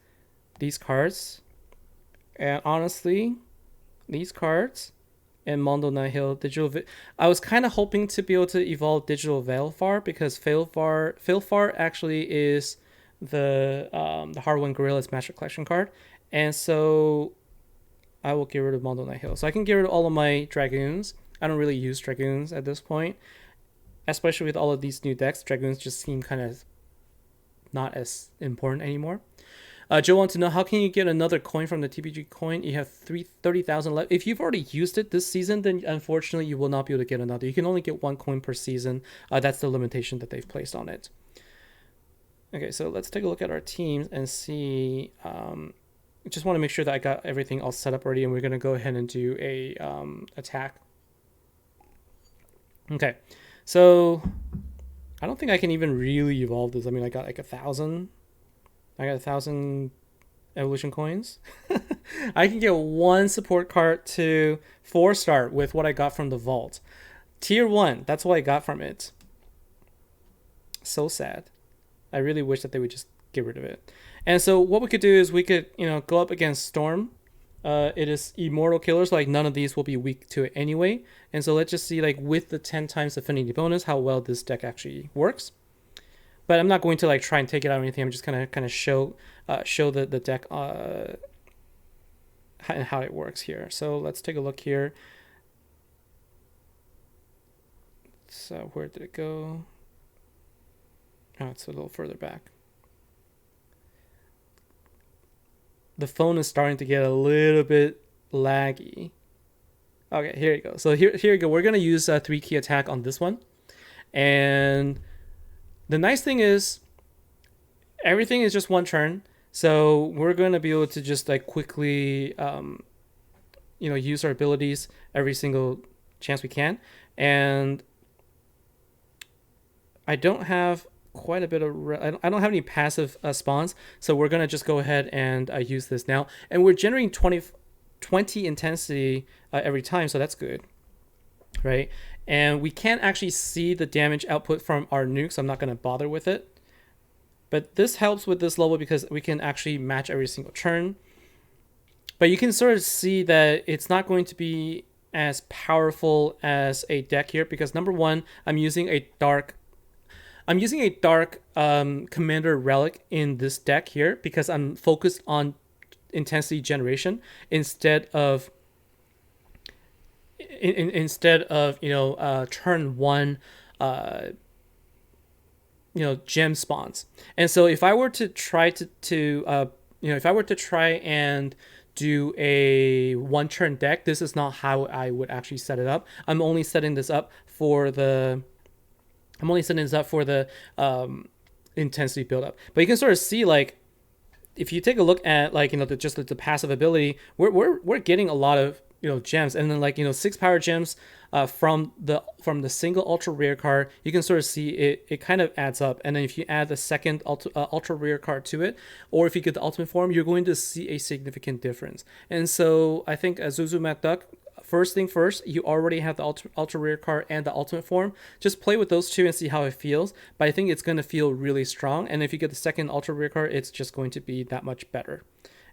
cards, and honestly, these cards and Mondo Nihil I was kind of hoping to be able to evolve Digital Veilfar, because Veilfar actually is the hard one Gorilla's Master Collection card, and so I will get rid of Mondo Nihil. So I can get rid of all of my Dragoons. I don't really use Dragoons at this point, especially with all of these new decks. Dragoons just seem kind of not as important anymore. Joe wants to know, how can you get another coin from the TBG coin? You have 30,000 left. If you've already used it this season, then unfortunately you will not be able to get another. You can only get 1 coin per season. That's the limitation that they've placed on it. Okay, so let's take a look at our teams and see. Just want to make sure that I got everything all set up already, and we're going to go ahead and do a attack. Okay, so I don't think I can even really evolve this. I mean, I got like 1,000. I got 1,000 evolution coins. I can get 1 support card to 4-star with what I got from the vault. Tier 1, that's what I got from it. So sad. I really wish that they would just get rid of it. And so what we could do is we could, go up against Storm. It is immortal killers, like none of these will be weak to it anyway. And so let's just see, like, with the 10 times affinity bonus, how well this deck actually works. But I'm not going to like try and take it out or anything. I'm just gonna kind of show the deck and how it works here. So let's take a look here. So where did it go? Oh, it's a little further back. The phone is starting to get a little bit laggy. Okay, here you go. So here you go. We're gonna use a 3-key attack on this one, and the nice thing is everything is just 1 turn. So we're gonna be able to just like quickly, use our abilities every single chance we can, and I don't have quite a bit of I don't have any passive spawns, so we're gonna just go ahead and use this now, and we're generating 20 intensity every time, so that's good, right? And we can't actually see the damage output from our nuke, so I'm not going to bother with it, but this helps with this level because we can actually match every single turn. But you can sort of see that it's not going to be as powerful as a deck here, because number one, I'm using a dark commander relic in this deck here because I'm focused on intensity generation instead of turn 1 gem spawns. And so if I were to try and do a 1-turn deck, this is not how I would actually set it up. I'm only setting this up for the intensity buildup. But you can sort of see, like, if you take a look at the passive ability, we're getting a lot of gems, and then 6 power gems from the single ultra rare card. You can sort of see it kind of adds up, and then if you add the second ultra rare card to it, or if you get the ultimate form, you're going to see a significant difference. And so I think Zuzu MacDuck, first thing first, you already have the ultra rare card and the ultimate form. Just play with those two and see how it feels. But I think it's going to feel really strong. And if you get the second ultra rare card, it's just going to be that much better.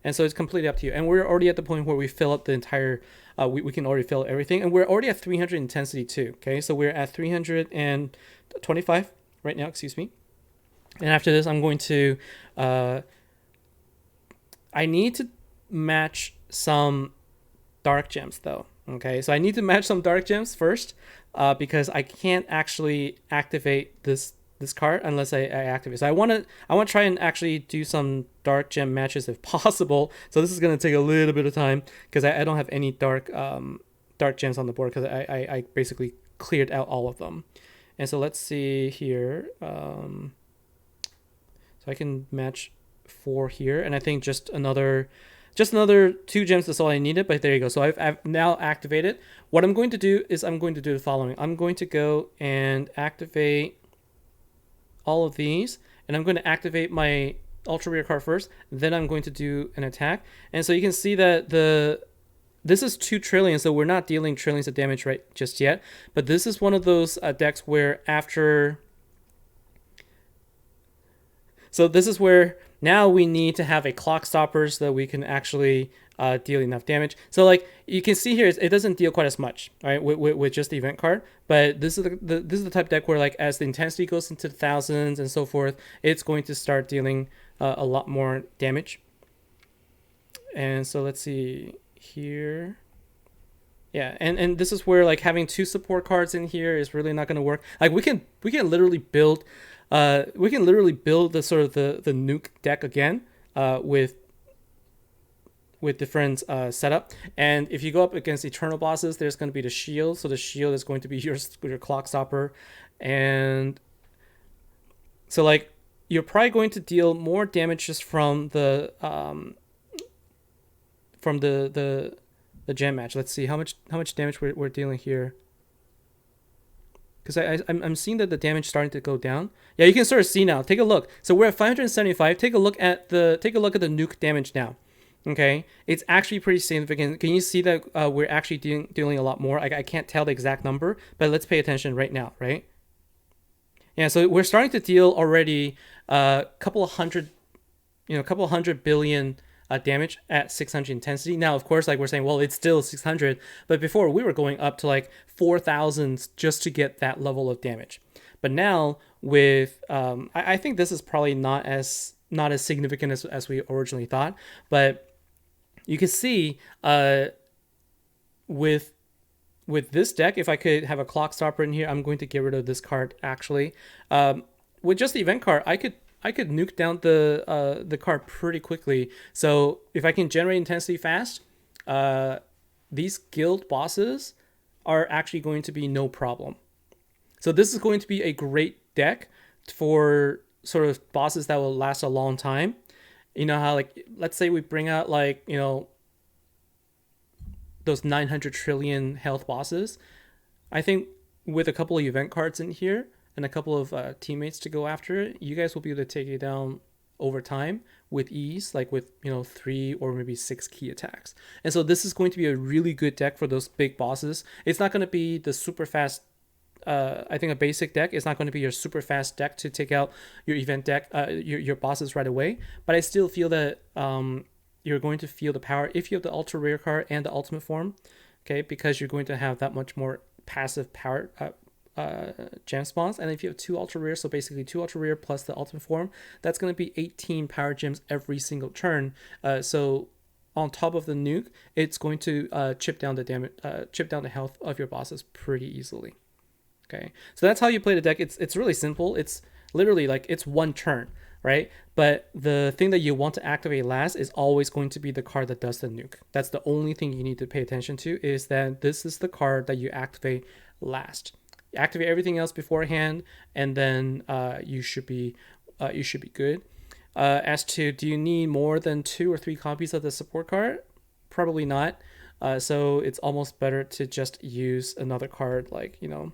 And so it's completely up to you. And we're already at the point where we fill up the entire, we can already fill everything. And we're already at 300 intensity too. Okay, so we're at 325 right now, excuse me. And after this, I'm going to, I need to match some dark gems though. Okay, so I need to match some dark gems first, because I can't actually activate this card unless I activate. So I want to try and actually do some dark gem matches if possible. So this is going to take a little bit of time because I don't have any dark gems on the board because I basically cleared out all of them. And so let's see here. So I can match 4 here, and I think just another 2 gems is all I needed, but there you go. So I've now activated. What I'm going to do is I'm going to do the following. I'm going to go and activate all of these, and I'm going to activate my ultra rare card first, then I'm going to do an attack. And so you can see that this is 2 trillion, so we're not dealing trillions of damage right just yet, but this is one of those decks where after, so this is where now we need to have a clock stopper so that we can actually deal enough damage. So like you can see here, it doesn't deal quite as much, right, with just the event card. But this is this is the type of deck where like as the intensity goes into the thousands and so forth, it's going to start dealing a lot more damage. And so let's see here. Yeah, and this is where like having 2 support cards in here is really not going to work. Like we can literally build the sort of the nuke deck again with different setup. And if you go up against eternal bosses, there's going to be the shield. So the shield is going to be your clock stopper, and so like you're probably going to deal more damage just from the gem match. Let's see how much damage we're dealing here. Because I'm seeing that the damage starting to go down. Yeah, you can sort of see now. Take a look. So we're at 575. Take a look at the nuke damage now. Okay, it's actually pretty significant. Can you see that we're actually dealing a lot more? I can't tell the exact number, but let's pay attention right now, right? Yeah, so we're starting to deal already a couple of hundred billion damage at 600 intensity. Now, of course, like we're saying, well, it's still 600, but before we were going up to like 4,000 just to get that level of damage. But now with, I think this is probably not as significant as we originally thought, but you can see with this deck, if I could have a clock stopper in here, I'm going to get rid of this card actually. With just the event card, I could nuke down the card pretty quickly. So if I can generate intensity fast, these guild bosses are actually going to be no problem. So this is going to be a great deck for sort of bosses that will last a long time. You know how like let's say we bring out like, you know, those 900 trillion health bosses. I think with a couple of event cards in here and a couple of teammates to go after it, you guys will be able to take it down over time with ease, like with, you know, 3 or maybe 6 key attacks. And so this is going to be a really good deck for those big bosses. It's not going to be the super fast, I think a basic deck is not going to be your super fast deck to take out your event deck, your bosses right away. But I still feel that you're going to feel the power if you have the ultra rare card and the ultimate form, okay, because you're going to have that much more passive power gem spawns. And if you have 2 ultra rare, so basically 2 ultra rare plus the ultimate form, that's going to be 18 power gems every single turn. So on top of the nuke, it's going to chip down the damage, chip down the health of your bosses pretty easily. Okay, so that's how you play the deck. It's really simple. It's literally like it's one turn, right? But the thing that you want to activate last is always going to be the card that does the nuke. That's the only thing you need to pay attention to, is that this is the card that you activate last. You activate everything else beforehand, and then you should be good. As to, do you need more than 2 or 3 copies of the support card? Probably not. So it's almost better to just use another card, like, you know.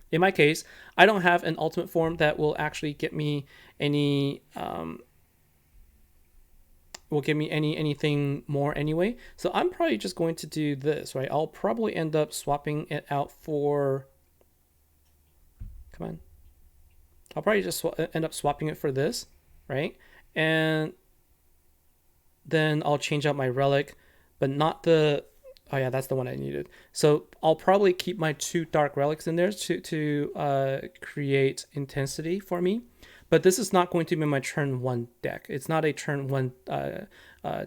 In my case, I don't have an ultimate form that will actually get me any anything more anyway. So I'm probably just going to do this, right? I'll probably end up swapping it out for, come on. I'll probably just end up swapping it for this, right? And then I'll change out my relic, but not the. Oh yeah, that's the one I needed. So I'll probably keep my 2 dark relics in there to create intensity for me. But this is not going to be my turn 1 deck. It's not a turn 1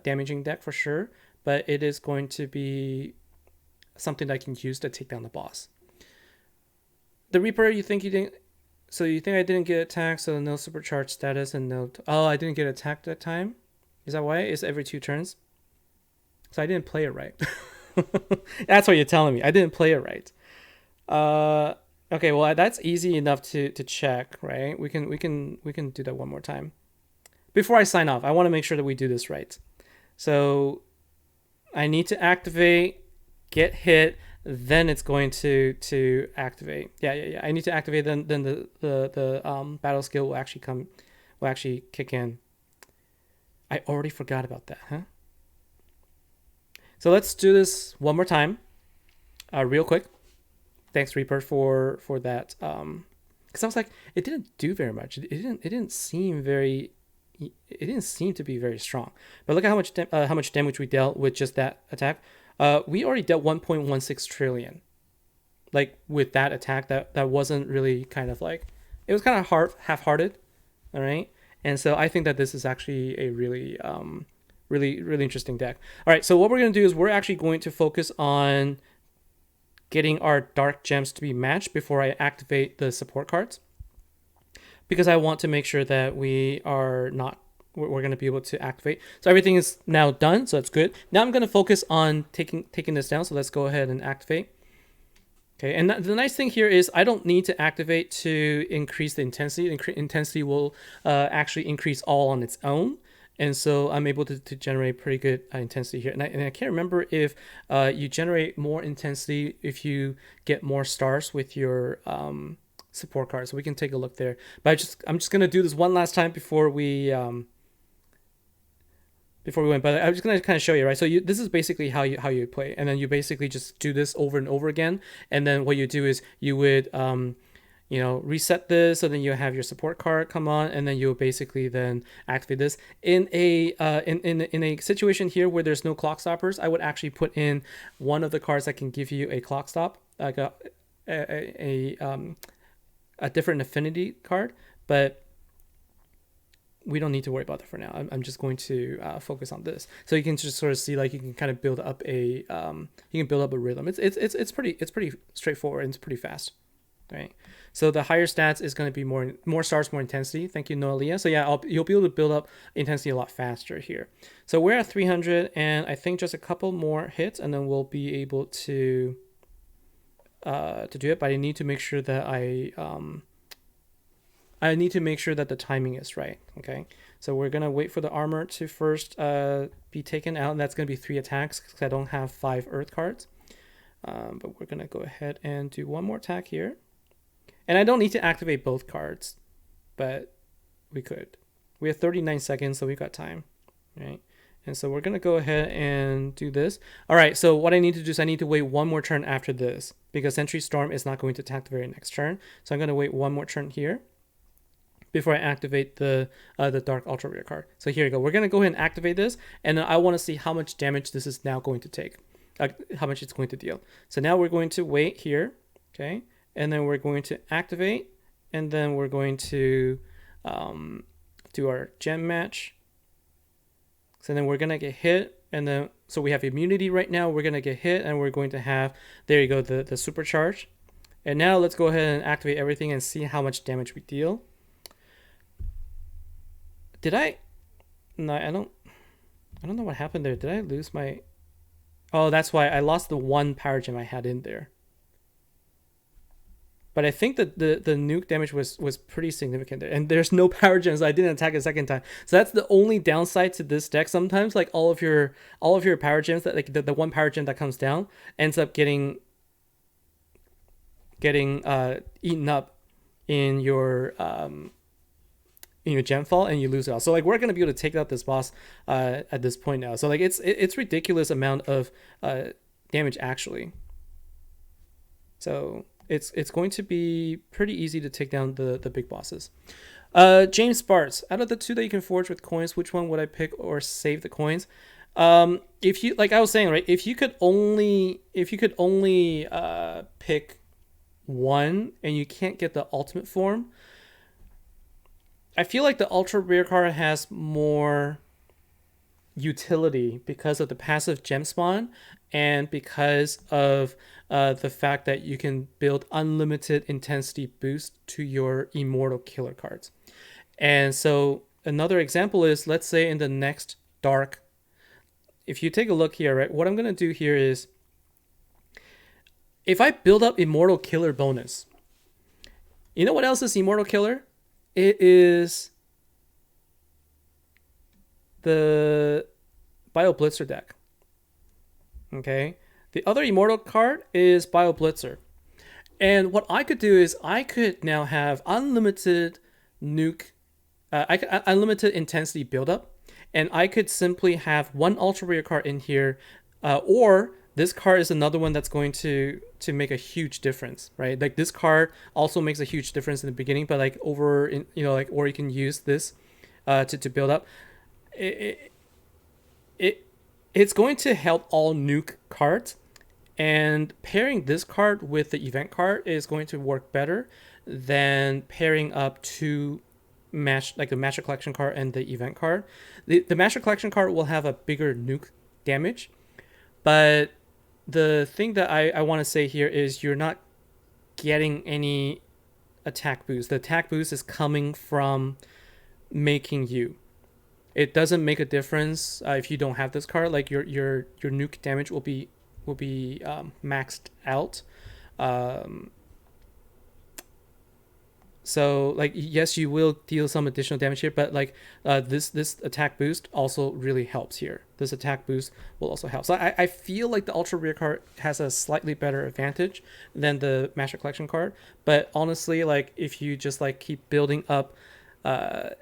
damaging deck for sure, but it is going to be something that I can use to take down the boss. The Reaper, you think you didn't? So you think I didn't get attacked? So no supercharged status and no. Oh, I didn't get attacked that time. Is that why? It's every 2 turns. So I didn't play it right. That's what you're telling me. I didn't play it right. Okay, well that's easy enough to check, right? We can do that one more time. Before I sign off, I want to make sure that we do this right. So I need to activate, get hit, then it's going to activate. Yeah. I need to activate, then the battle skill will actually kick in. I already forgot about that, huh? So let's do this one more time, real quick. Thanks, Reaper, for that. Because I was like, it didn't do very much. It didn't seem to be very strong. But look at how much damage we dealt with just that attack. We already dealt 1.16 trillion. Like with that attack, that wasn't really kind of like, it was kind of half-hearted, all right. And so I think that this is actually a really really interesting deck. All right, so what we're going to do is we're actually going to focus on getting our dark gems to be matched before I activate the support cards, because I want to make sure that we're going to be able to activate. So everything is now done, so that's good. Now I'm going to focus on taking this down, so let's go ahead and activate. Okay, and the nice thing here is I don't need to activate to increase the intensity. Intensity will actually increase all on its own. And so I'm able to generate pretty good intensity here. And I can't remember if you generate more intensity if you get more stars with your support card. So we can take a look there. But I'm just going to do this one last time before we went. But I'm just going to kind of show you, right? So this is basically how you play. And then you basically just do this over and over again. And then what you do is you would reset this, so then you have your support card come on, and then you'll basically then activate this. In a situation here where there's no clock stoppers, I would actually put in one of the cards that can give you a clock stop, like a different affinity card, but we don't need to worry about that for now. I'm just going to focus on this, so you can just sort of see, like, you can kind of build up a rhythm. It's pretty straightforward, and it's pretty fast. Right. So the higher stats is going to be more stars, more intensity. Thank you, Noelia. So yeah, you'll be able to build up intensity a lot faster here. So we're at 300, and I think just a couple more hits, and then we'll be able to do it. But I need to make sure that I need to make sure that the timing is right. Okay. So we're gonna wait for the armor to first be taken out, and that's gonna be 3 attacks because I don't have 5 earth cards. But we're gonna go ahead and do one more attack here. And I don't need to activate both cards, but we could. We have 39 seconds, so we've got time, right? And so we're going to go ahead and do this. All right, so what I need to do is I need to wait one more turn after this, because Sentry Storm is not going to attack the very next turn. So I'm going to wait one more turn here before I activate the Dark Ultra Rare card. So here you go. We're going to go ahead and activate this, and then I want to see how much damage this is now going to take, how much it's going to deal. So now we're going to wait here, okay? And then we're going to activate, and then we're going to do our gem match. So then we're going to get hit, and then, so we have immunity right now. We're going to get hit, and we're going to have, there you go, the supercharge. And now let's go ahead and activate everything and see how much damage we deal. No, I don't know what happened there. Did I lose my, oh, that's why I lost the 1 power gem I had in there. But I think that the nuke damage was pretty significant there. And there's no power gems. So I didn't attack a second time. So that's the only downside to this deck. Sometimes, like, all of your power gems, that, like, the 1 power gem that comes down ends up getting eaten up in your gem fall, and you lose it all. So, like, we're gonna be able to take out this boss at this point now. So, like, it's ridiculous amount of damage actually. So it's going to be pretty easy to take down the big bosses. James Bartz. Out of the two that you can forge with coins, which one would I pick or save the coins? If you like, I was saying, right, if you could only pick one and you can't get the ultimate form, I feel like the ultra rare card has more utility because of the passive gem spawn and because of the fact that you can build unlimited intensity boost to your immortal killer cards. And so another example is, let's say in the next dark, if you take a look here, right, what I'm going to do here is, if I build up immortal killer bonus, you know what else is immortal killer? It is the Bio Blitzer deck. Okay. The other immortal card is Bio Blitzer. And what I could do is I could now have unlimited nuke, unlimited intensity buildup, and I could simply have one ultra rare card in here, or this card is another one that's going to make a huge difference, right? Like this card also makes a huge difference in the beginning, but like over in, like, or you can use this to build up. It's going to help all nuke cards, and pairing this card with the event card is going to work better than pairing up two like the Master Collection card and the event card. The Master Collection card will have a bigger nuke damage, but the thing that I want to say here is you're not getting any attack boost. The attack boost is coming from making you. It doesn't make a difference if you don't have this card. Like your nuke damage will be maxed out. So like, yes, you will deal some additional damage here, but like this attack boost also really helps here. This attack boost will also help. So I feel like the ultra rare card has a slightly better advantage than the Master Collection card. But honestly, like if you just like keep building up,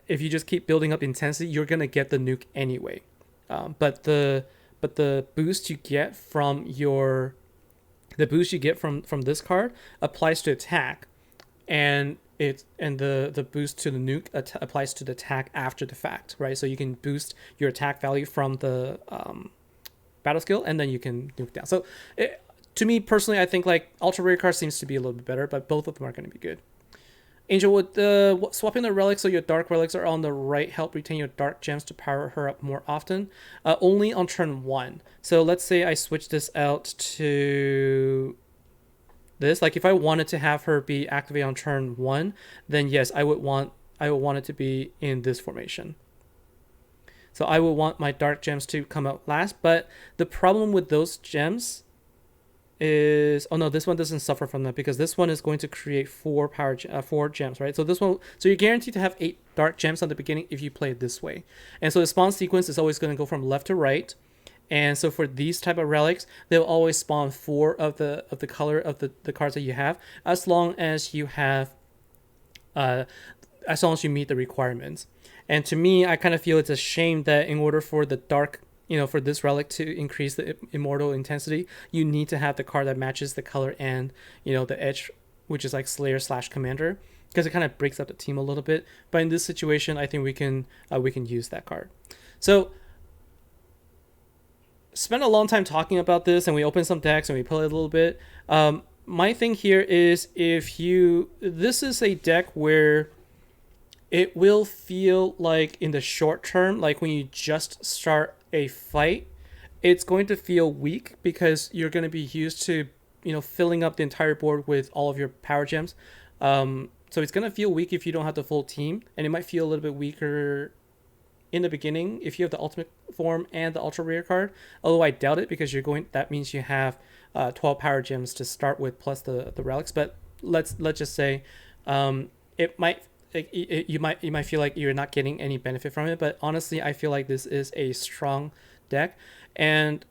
intensity, you're gonna get the nuke anyway. But the boost you get from from this card applies to attack, and the boost to the nuke applies to the attack after the fact, right? So you can boost your attack value from the battle skill, and then you can nuke down. So to me personally, I think like ultra rare card seems to be a little bit better, but both of them are going to be good. Angel, would swapping the relics so your dark relics are on the right help retain your dark gems to power her up more often? Only on turn 1. So let's say I switch this out to this. Like if I wanted to have her be activated on turn 1, then yes, I would want it to be in this formation. So I would want my dark gems to come out last, but the problem with those gems is, oh no, this one doesn't suffer from that because this one is going to create 4 gems, right? So this one, so you're guaranteed to have 8 dark gems on the beginning if you play it this way. And so the spawn sequence is always going to go from left to right. And so for these type of relics, they'll always spawn 4 of the color of the cards that you have, as long as you have as long as you meet the requirements. And to me, I kind of feel it's a shame that in order for the dark, for this relic to increase the immortal intensity, you need to have the card that matches the color and, the edge, which is like Slayer / Commander, because it kind of breaks up the team a little bit. But in this situation, I think we can use that card. So spent a long time talking about this, and we opened some decks and we played a little bit. My thing here is, this is a deck where it will feel like in the short term, like when you just start a fight, it's going to feel weak because you're going to be used to, filling up the entire board with all of your power gems. So it's going to feel weak if you don't have the full team, and it might feel a little bit weaker in the beginning if you have the ultimate form and the ultra rare card. Although I doubt it, because that means you have 12 power gems to start with plus the relics. But let's just say it might. You might feel like you're not getting any benefit from it, but honestly, I feel like this is a strong deck. And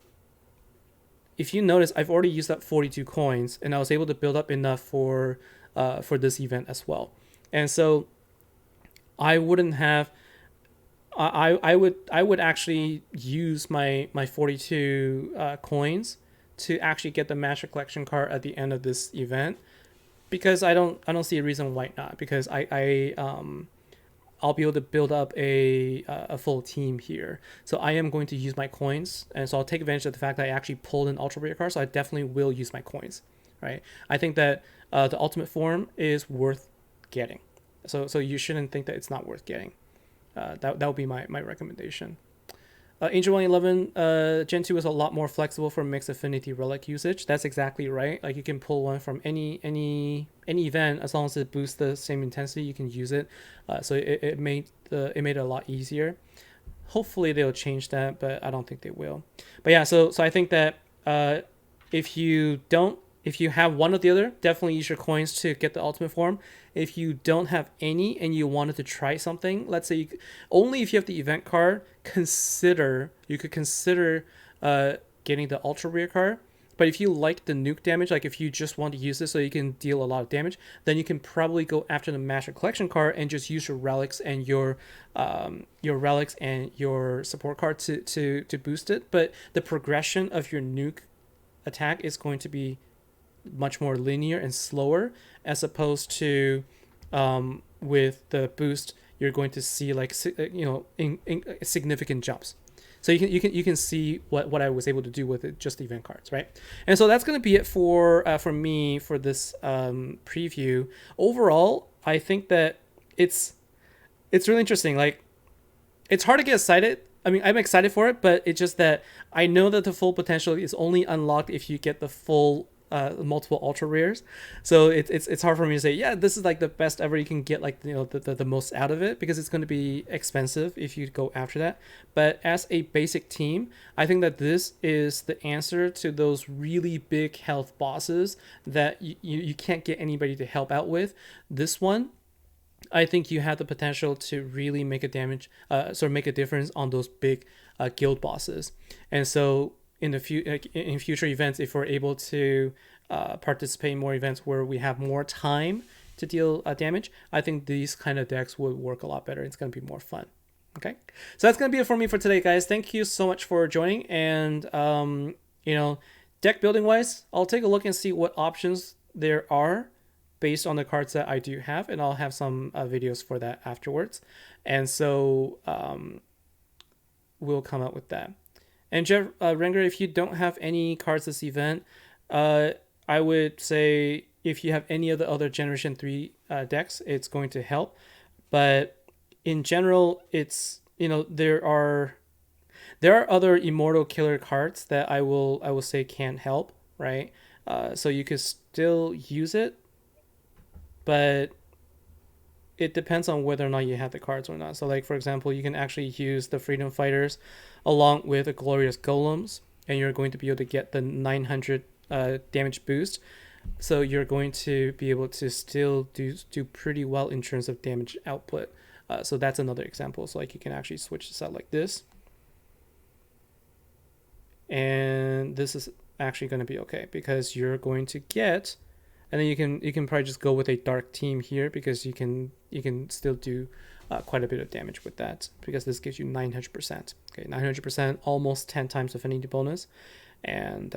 if you notice, I've already used up 42 coins, and I was able to build up enough for this event as well. And so I wouldn't have. I would actually use my 42 coins to actually get the Master Collection card at the end of this event, because I don't see a reason why not. Because I'll be able to build up a full team here. So I am going to use my coins, and so I'll take advantage of the fact that I actually pulled an ultra rare card. So I definitely will use my coins, right? I think that the ultimate form is worth getting. So you shouldn't think that it's not worth getting. That would be my recommendation. Angel 111 Gen 2 is a lot more flexible for mixed affinity relic usage. That's exactly right. Like you can pull one from any event as long as it boosts the same intensity, you can use it. So it made it a lot easier. Hopefully they'll change that, but I don't think they will. But yeah, so I think that if you have one or the other, definitely use your coins to get the ultimate form. If you don't have any and you wanted to try something, let's say only if you have the event card, you could consider getting the ultra rare card. But if you like the nuke damage, like if you just want to use this so you can deal a lot of damage, then you can probably go after the Master Collection card and just use your relics and your support card to boost it. But the progression of your nuke attack is going to be much more linear and slower, as opposed to with the boost you're going to see like significant jumps. So you can see what I was able to do with it, just the event cards, right? And so that's going to be it for me for this preview. Overall, I think that it's really interesting. Like, it's hard to get excited. I mean, I'm excited for it, but it's just that I know that the full potential is only unlocked if you get the full multiple ultra rares. So it's hard for me to say, yeah, this is like the best ever. You can get like the most out of it, because it's going to be expensive if you go after that. But as a basic team, I think that this is the answer to those really big health bosses that you can't get anybody to help out with. This one, I think you have the potential to really make a difference on those big guild bosses. And so in future events, if we're able to participate in more events where we have more time to deal damage, I think these kind of decks would work a lot better. It's going to be more fun. Okay, so that's going to be it for me for today, guys. Thank you so much for joining. And deck building wise, I'll take a look and see what options there are based on the cards that I do have, and I'll have some videos for that afterwards. And so we'll come up with that. And Jeff Renger, if you don't have any cards this event, I would say if you have any of the other Generation 3 decks, it's going to help. But in general, it's there are other immortal killer cards that I will say can't help, right? So you could still use it, but it depends on whether or not you have the cards or not. So like, for example, you can actually use the Freedom Fighters along with the Glorious Golems, and you're going to be able to get the 900 damage boost. So you're going to be able to still do pretty well in terms of damage output. So that's another example. So like, you can actually switch this out like this, and this is actually going to be okay, because you're going to get, and then you can probably just go with a dark team here, because you can still do quite a bit of damage with that, because this gives you 900%. Okay, 900%, almost 10 times affinity bonus, and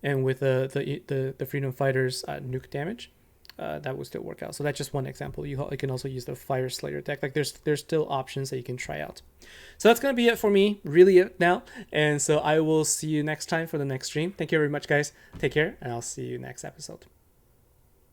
with the Freedom Fighters nuke damage, that will still work out. So that's just one example. You can also use the Fire Slayer deck. Like, there's still options that you can try out. So that's gonna be it for me, really it now. And so I will see you next time for the next stream. Thank you very much, guys. Take care, and I'll see you next episode.